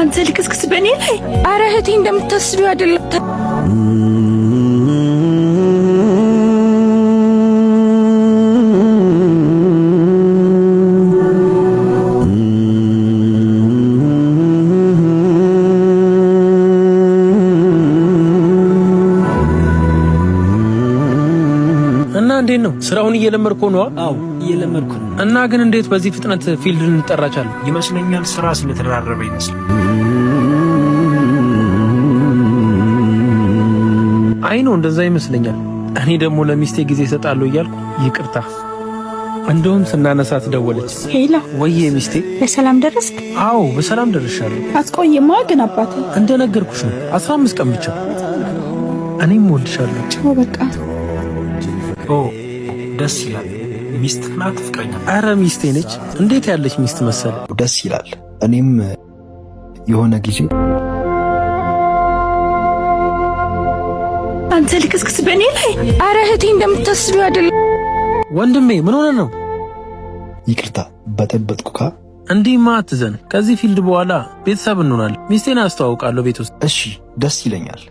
አንተ ልክስክስ በኔ ላይ አረ እህቴ እንደምታስቢው አይደለም። እና እንዴት ነው ስራውን እየለመድኩ ነው? አዎ እየለመድኩ ነው። እና ግን እንዴት በዚህ ፍጥነት ፊልድ እንጠራቻለን? ይመስለኛል ስራ ስለተደራረበ ይመስላል። አይ ነው እንደዛ ይመስለኛል። እኔ ደግሞ ለሚስቴ ጊዜ እሰጣለሁ እያልኩ ይቅርታ። እንደውም ስናነሳት ደወለች። ሄላ ወይዬ ሚስቴ በሰላም ደረስክ? አዎ በሰላም ደርሻለሁ። አትቆይማ ግን አባቴ እንደነገርኩሽ ነው 15 ቀን ብቻ። እኔም ወድሻለሁ። በቃ ኦ ደስ ይላል። ሚስት ናት ፍቅረኛ? አረ ሚስቴ ነች። እንዴት ያለች ሚስት መሰለ። ደስ ይላል። እኔም የሆነ ጊዜ አንተ ልክስክስ በኔ ላይ አረ እህቴ እንደምታስቢው አይደለም። ወንድሜ ምን ሆነ ነው? ይቅርታ በጠበጥኩካ። እንዲህማ አትዘን። ከዚህ ፊልድ በኋላ ቤተሰብ እንሆናለን። ሚስቴን አስተዋውቃለሁ ቤት ውስጥ። እሺ ደስ ይለኛል።